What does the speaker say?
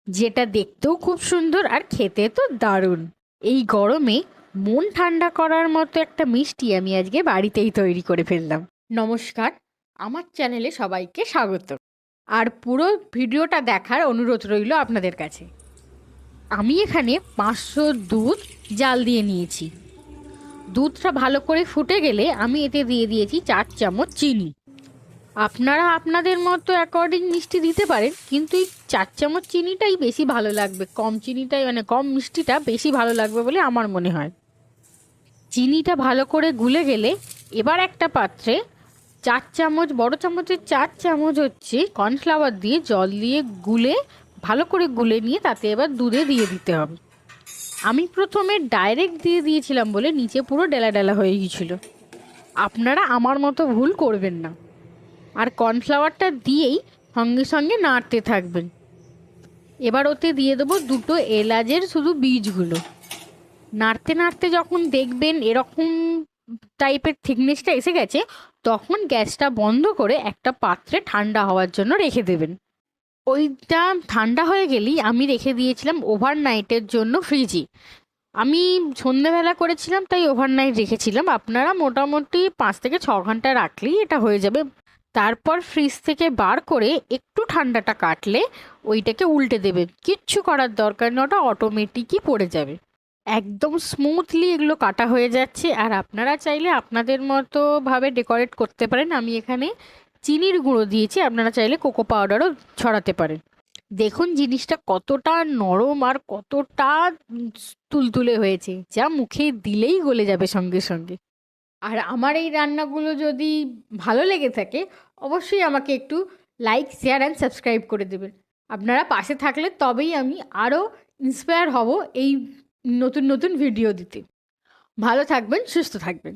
যেটা দেখতেও খুব সুন্দর আর খেতে তো দারুণ। এই গরমে মন ঠান্ডা করার মতো একটা মিষ্টি আমি আজকে বাড়িতেই তৈরি করে ফেললাম। নমস্কার, আমার চ্যানেলে সবাইকে স্বাগত। আর পুরো ভিডিওটা দেখার অনুরোধ রইল আপনাদের কাছে। আমি এখানে 500 দুধ জাল দিয়ে নিয়েছি। দুধটা ভালো করে ফুটে গেলে আমি এতে দিয়ে দিয়েছি 4 চামচ চিনি। আপনারা আপনাদের মতো অ্যাকর্ডিং মিষ্টি দিতে পারেন, কিন্তু এই 4 চামচ চিনিটাই বেশি ভালো লাগবে। কম চিনিটাই কম মিষ্টিটা বেশি ভালো লাগবে বলে আমার মনে হয়। চিনিটা ভালো করে গুলে গেলে এবার একটা পাত্রে 4 চামচ, বড় চামচের 4 চামচ হচ্ছে কর্নফ্লাওয়ার দিয়ে জল দিয়ে ভালো করে গুলে নিয়ে তাতে এবার দুধে দিয়ে দিতে হবে। আমি প্রথমে ডাইরেক্ট দিয়ে দিয়েছিলাম বলে নিচে পুরো ডেলা ডেলা হয়ে গিয়েছিল। আপনারা আমার মতো ভুল করবেন না। আর কর্নফ্লাওয়ারটা দিয়েই সঙ্গে সঙ্গে নাড়তে থাকবেন। এবার ওতে দিয়ে দেবো 2টো এলাচের শুধু বীজগুলো। নাড়তে নাড়তে যখন দেখবেন এরকম টাইপের থিকনেসটা এসে গেছে, তখন গ্যাসটা বন্ধ করে একটা পাত্রে ঠান্ডা হওয়ার জন্য রেখে দেবেন। ওইটা ঠান্ডা হয়ে গেলেই আমি রেখে দিয়েছিলাম ওভারনাইটের জন্য ফ্রিজে। আমি সন্ধ্যেবেলা করেছিলাম তাই ওভারনাইট রেখেছিলাম। আপনারা মোটামুটি 5 থেকে 6 ঘন্টা রাখলেই এটা হয়ে যাবে। তারপর ফ্রিজ থেকে বার করে একটু ঠান্ডাটা কাটলে ওইটাকে উল্টে দেবে। কিচ্ছু করার দরকার নেই, ওটা অটোমেটিকই পড়ে যাবে। একদম স্মুথলি এগুলো কাটা হয়ে যাচ্ছে। আর আপনারা চাইলে আপনাদের মতো ভাবে ডেকোরেট করতে পারেন। আমি এখানে চিনির গুঁড়ো দিয়েছি, আপনারা চাইলে কোকো পাউডারও ছড়াতে পারেন। দেখুন জিনিসটা কতটা নরম আর কতটা তুলতুলে হয়েছে, যা মুখে দিলেই গলে যাবে সঙ্গে সঙ্গে। আর আমার এই রান্নাগুলো যদি ভালো লেগে থাকে, অবশ্যই আমাকে একটু লাইক, শেয়ার অ্যান্ড সাবস্ক্রাইব করে দেবেন। আপনারা পাশে থাকলে তবেই আমি আরও ইন্সপায়ার হব এই নতুন নতুন ভিডিও দিতে। ভালো থাকবেন, সুস্থ থাকবেন।